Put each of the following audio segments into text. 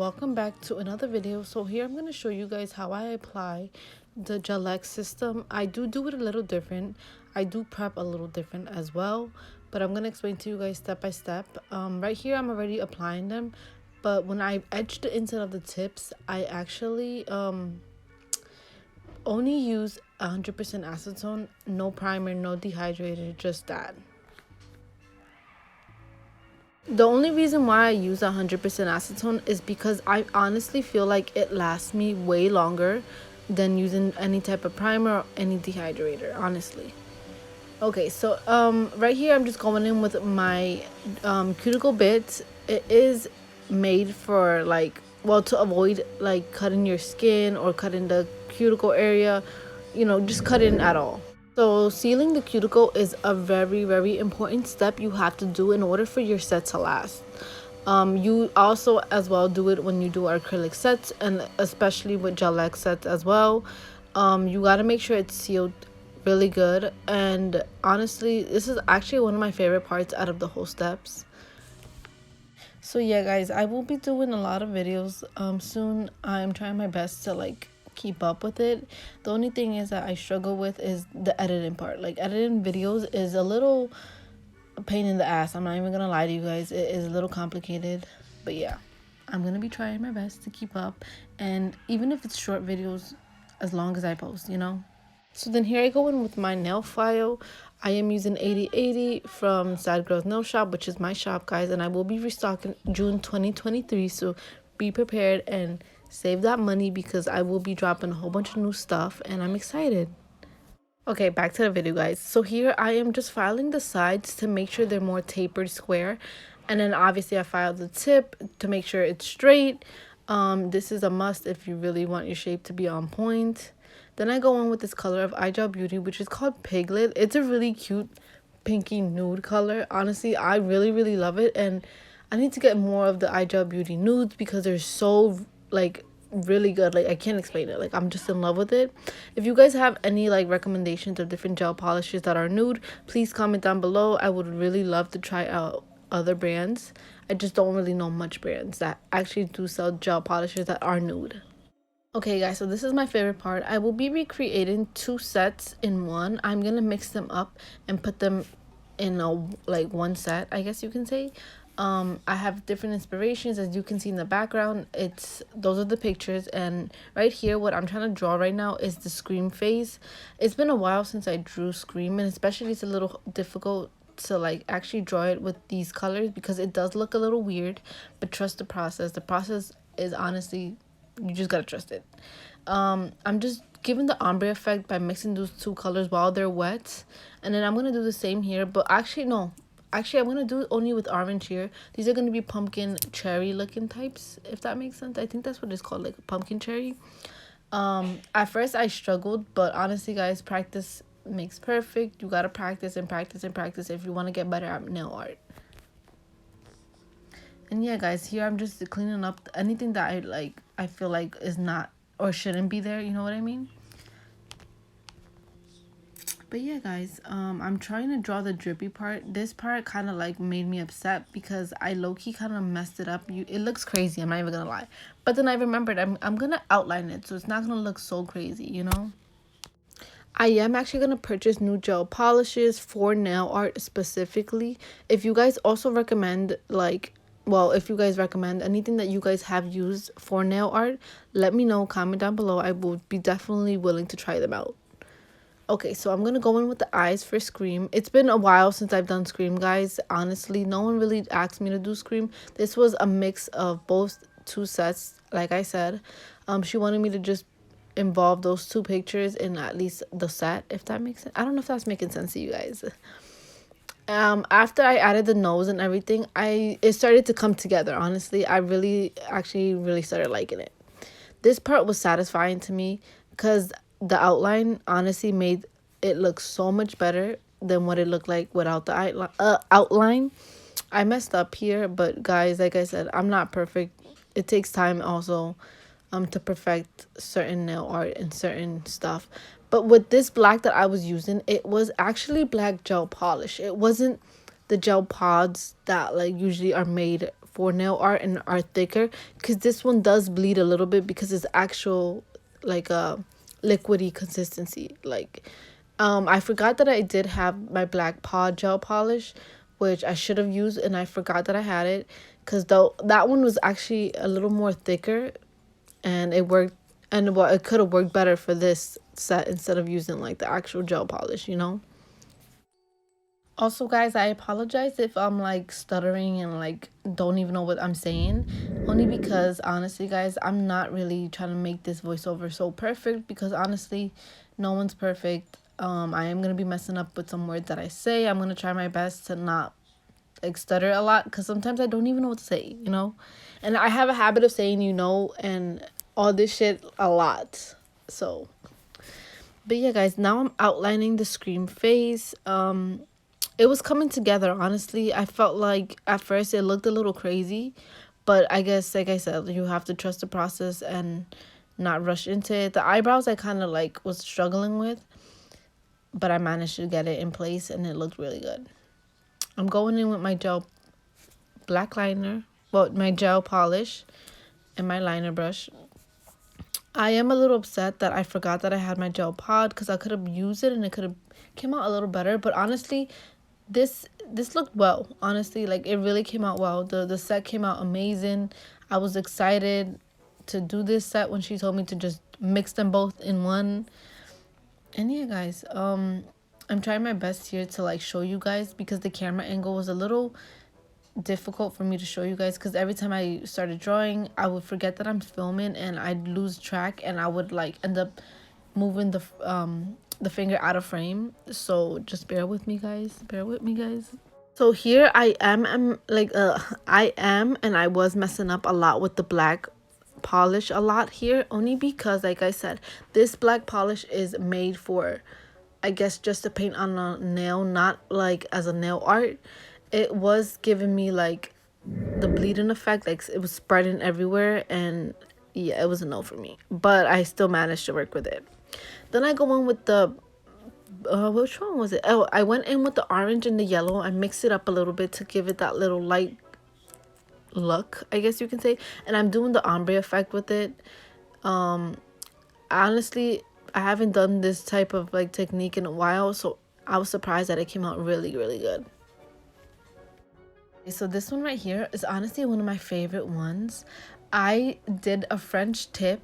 welcome back to another video. So here I'm going to show you guys how I apply the gelx system. I do it a little different. I do prep a little different as well, but I'm going to explain to you guys step by step. Right here I'm already applying them, but when I etch the inside of the tips, I actually only use 100% acetone, no primer, no dehydrator, just that. The only reason why I use 100% acetone is because I honestly feel like it lasts me way longer than using any type of primer or any dehydrator, honestly. Okay, so right here I'm just going in with my cuticle bits. It is made for to avoid like cutting your skin or cutting the cuticle area, just cutting at all. So sealing the cuticle is a very important step you have to do in order for your set to last. You also as well do it when you do acrylic sets, and especially with gelx sets as well. You got to make sure it's sealed really good, and honestly this is actually one of my favorite parts out of the whole steps. So yeah guys, I will be doing a lot of videos soon. I'm trying my best to keep up with it. The only thing is that I struggle with is the editing part. Like, editing videos is a little pain in the ass. I'm not even gonna lie to you guys, it is a little complicated, but yeah, I'm gonna be trying my best to keep up, and even if it's short videos, as long as I post, So then here I go in with my nail file. I am using 8080 from Sad Girls Nail Shop, which is my shop, guys, and I will be restocking June 2023, so be prepared and save that money because I will be dropping a whole bunch of new stuff and I'm excited. Okay, back to the video, guys. So here I am just filing the sides to make sure they're more tapered square, and then obviously I filed the tip to make sure it's straight. This is a must if you really want your shape to be on point. Then I go on with this color of iGel Beauty, which is called Piglet. It's a really cute pinky nude color. Honestly, I really love it, and I need to get more of the iGel Beauty nudes because they're so really good. I can't explain it. I'm just in love with it. If you guys have any recommendations of different gel polishes that are nude, please comment down below. I would really love to try out other brands. I just don't really know much brands that actually do sell gel polishes that are nude. Okay guys, so this is my favorite part. I will be recreating two sets in one. I'm gonna mix them up and put them in a one set, I guess you can say. I have different inspirations, as you can see in the background. Those are the pictures, and right here what I'm trying to draw right now is the Scream face. It's been a while since I drew Scream, and especially it's a little difficult to actually draw it with these colors because it does look a little weird, but trust the process. The process is honestly, you just gotta trust it. I'm just giving the ombre effect by mixing those two colors while they're wet, and then I'm gonna do the same here, but actually no, I'm gonna do it only with orange here. These are gonna be pumpkin cherry looking types, if that makes sense. I think that's what it's called, like pumpkin cherry. At first I struggled, but honestly guys, practice makes perfect. You gotta practice and practice and practice if you want to get better at nail art. And yeah guys, here I'm just cleaning up anything that I feel like is not or shouldn't be there, you know what I mean? But yeah guys, I'm trying to draw the drippy part. This part kind of made me upset because I low-key kind of messed it up. It looks crazy, I'm not even gonna lie, but then I remembered I'm gonna outline it so it's not gonna look so crazy, I am actually going to purchase new gel polishes for nail art specifically. If you guys also recommend if you guys recommend anything that you guys have used for nail art, let me know, comment down below. I will be definitely willing to try them out. Okay, so I'm gonna go in with the eyes for Scream. It's been a while since I've done Scream, guys. Honestly, no one really asked me to do Scream. This was a mix of both two sets, like I said. She wanted me to just involve those two pictures in at least the set, if that makes sense. I don't know if that's making sense to you guys. After I added the nose and everything, it started to come together. Honestly, I really started liking it. This part was satisfying to me because the outline honestly made it look so much better than what it looked like without the outline. I messed up here, but guys, like I said, I'm not perfect. It takes time also to perfect certain nail art and certain stuff. But with this black that I was using, it was actually black gel polish. It wasn't the gel pods that usually are made for nail art and are thicker, because this one does bleed a little bit because it's actual like a liquidy consistency. Like I forgot that I did have my black paw gel polish, which I should have used, and I forgot that I had it, because though that one was actually a little more thicker, and it worked, and well, it could have worked better for this set instead of using like the actual gel polish, you know. Also, guys, I apologize if I'm like stuttering and like don't even know what I'm saying. Only because honestly, guys, I'm not really trying to make this voiceover so perfect, because honestly, no one's perfect. I am gonna be messing up with some words that I say. I'm gonna try my best to not like stutter a lot, because sometimes I don't even know what to say, you know? And I have a habit of saying and all this shit a lot. So, but yeah, guys, now I'm outlining the scream face. It was coming together, honestly. I felt like at first it looked a little crazy, but I guess, like I said, you have to trust the process and not rush into it. The eyebrows I kind of like was struggling with, but I managed to get it in place and it looked really good. I'm going in with my gel black liner, well, my gel polish and my liner brush. I am a little upset that I forgot that I had my gel pod, because I could have used it and it could have came out a little better. But honestly, this looked well. Honestly, like it really came out well. The set came out amazing. I was excited to do this set when she told me to just mix them both in one. And yeah, guys, I'm trying my best here to like show you guys, because the camera angle was a little difficult for me to show you guys, because every time I started drawing I would forget that I'm filming and I'd lose track, and I would like end up moving the finger out of frame. So just bear with me, guys. So here I am and I was messing up a lot with the black polish a lot here, only because like I said, this black polish is made for, I guess, just to paint on a nail, not like as a nail art. It was giving me like the bleeding effect, like it was spreading everywhere, and yeah, it was a no for me, but I still managed to work with it. Then I go in with the which one was it? Oh, I went in with the orange and the yellow. I mixed it up a little bit to give it that little light look, I guess you can say, and I'm doing the ombre effect with it. Honestly, I haven't done this type of like technique in a while, so I was surprised that it came out really, really good. So this one right here is honestly one of my favorite ones. I did a French tip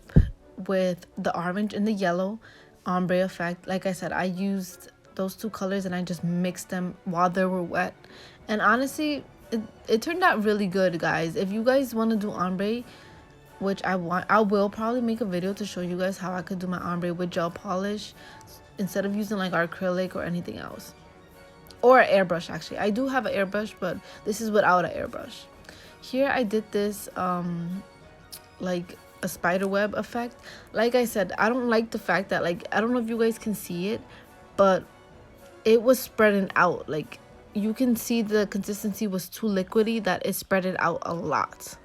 with the orange and the yellow ombre effect. Like I said, I used those two colors and I just mixed them while they were wet. And honestly, it turned out really good, guys. If you guys want to do ombre, which I will probably make a video to show you guys how I could do my ombre with gel polish instead of using like acrylic or anything else. Or an airbrush, actually. I do have an airbrush, but this is without an airbrush. Here I did this like a spider web effect. Like I said, I don't like the fact that, like, I don't know if you guys can see it, but it was spreading out. Like, you can see the consistency was too liquidy, that it spread it out a lot.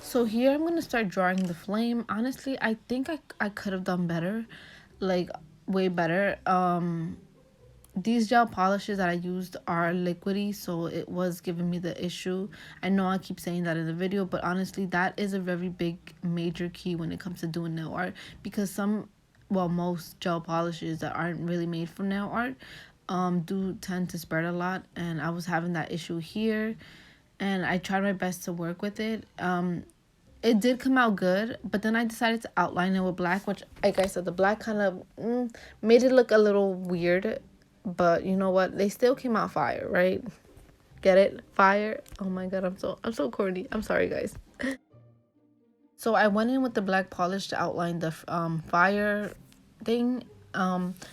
So here I'm gonna start drawing the flame. Honestly, I think I could have done better, like way better. These gel polishes that I used are liquidy, so it was giving me the issue. I know I keep saying that in the video, but honestly, that is a very big major key when it comes to doing nail art, because most gel polishes that aren't really made for nail art do tend to spread a lot, and I was having that issue here, and I tried my best to work with it. It did come out good, but then I decided to outline it with black, which, like I said, the black kind of made it look a little weird, but you know what? They still came out fire, right? Get it? Fire. Oh my god, I'm so corny. I'm sorry, guys. So I went in with the black polish to outline the fire thing.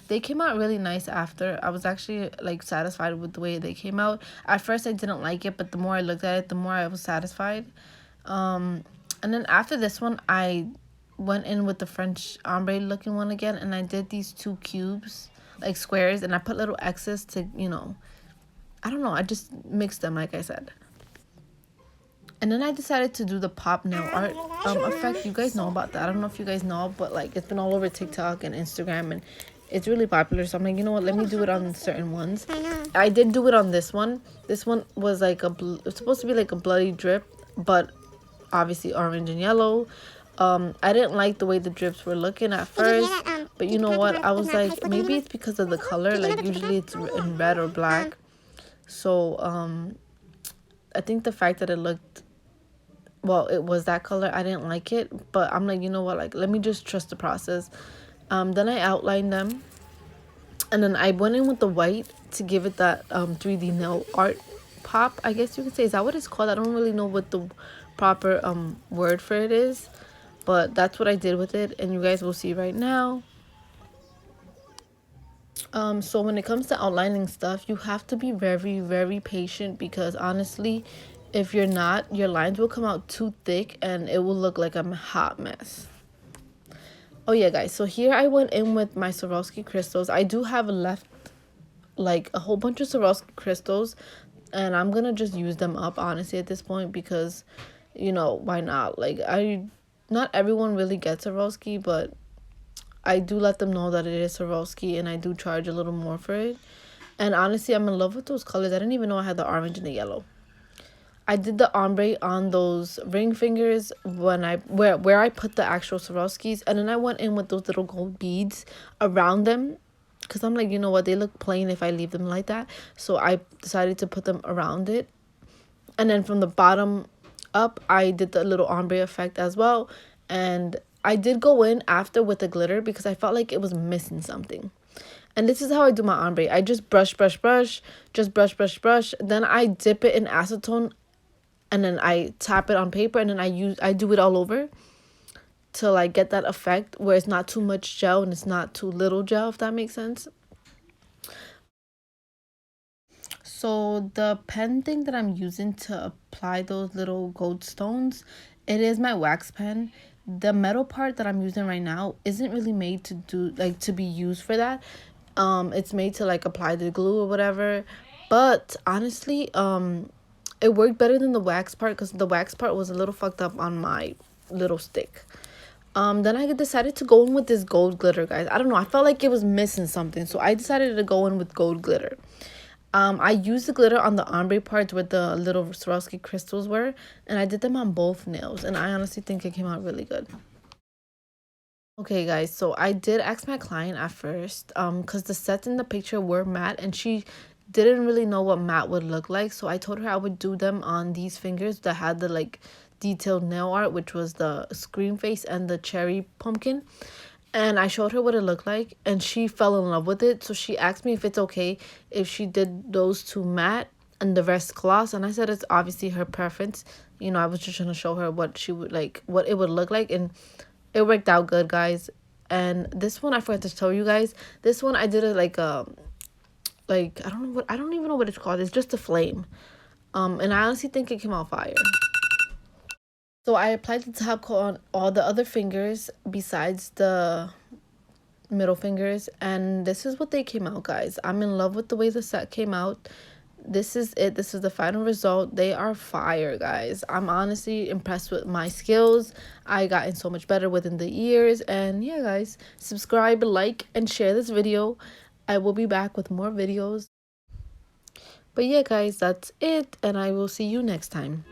They came out really nice after. I was actually like satisfied with the way they came out. At first I didn't like it, but the more I looked at it, the more I was satisfied. And then after this one, I went in with the French ombre looking one again, and I did these two cubes, like squares, and I put little X's to, I don't know, I just mixed them, like I said. And then I decided to do the pop nail art effect. You guys know about that. I don't know if you guys know, but like it's been all over TikTok and Instagram, and it's really popular. So I'm like, you know what, let me do it on certain ones. I did do it on this one. This one was like it's supposed to be like a bloody drip, but obviously orange and yellow. I didn't like the way the drips were looking at first, but you know what, I was like, maybe it's because of the color. Like usually it's in red or black. So I think the fact that it looked, well, it was that color, I didn't like it. But I'm like, you know what, like let me just trust the process. Then I outlined them, and then I went in with the white to give it that 3D nail art pop, I guess you could say. Is that what it's called? I don't really know what the proper word for it is, but that's what I did with it, and you guys will see right now. So when it comes to outlining stuff, you have to be very, very patient, because honestly, if you're not, your lines will come out too thick and it will look like a hot mess. Oh yeah, guys, so here I went in with my Swarovski crystals. I do have left like a whole bunch of Swarovski crystals, and I'm gonna just use them up honestly at this point, because you know, why not? Like not everyone really gets Swarovski, but I do let them know that it is Swarovski, and I do charge a little more for it. And honestly, I'm in love with those colors. I didn't even know I had the orange and the yellow. I did the ombre on those ring fingers when where I put the actual Swarovskis, and then I went in with those little gold beads around them, because I'm like, you know what, they look plain if I leave them like that. So I decided to put them around it. And then from the bottom up, I did the little ombre effect as well. And I did go in after with the glitter, because I felt like it was missing something. And this is how I do my ombre. I just brush, brush, brush. Just brush, brush, brush. Then I dip it in acetone, and then I tap it on paper, and then I do it all over to like get that effect where it's not too much gel and it's not too little gel, if that makes sense. So the pen thing that I'm using to apply those little gold stones, it is my wax pen. The metal part that I'm using right now isn't really made to do like to be used for that. It's made to like apply the glue or whatever. But honestly, it worked better than the wax part, because the wax part was a little fucked up on my little stick. Then I decided to go in with this gold glitter, guys. I don't know, I felt like it was missing something, so I decided to go in with gold glitter. I used the glitter on the ombre parts where the little Swarovski crystals were, and I did them on both nails, and I honestly think it came out really good. Okay, guys, so I did ask my client at first, because the sets in the picture were matte, and she didn't really know what matte would look like, so I told her I would do them on these fingers that had the like detailed nail art, which was the scream face and the cherry pumpkin. And I showed her what it looked like, and she fell in love with it. So she asked me if it's okay if she did those two matte and the rest gloss. And I said it's obviously her preference. You know, I was just trying to show her what she would like, what it would look like. And it worked out good, guys. And this one, I forgot to tell you guys. This one, I did it like I don't even know what it's called. It's just a flame. And I honestly think it came out fire. So I applied the top coat on all the other fingers besides the middle fingers, and this is what they came out, guys. I'm in love with the way the set came out. This is it. This is the final result. They are fire, guys. I'm honestly impressed with my skills. I gotten so much better within the years. And yeah, guys, subscribe, like, and share this video. I will be back with more videos. But yeah, guys, that's it, and I will see you next time.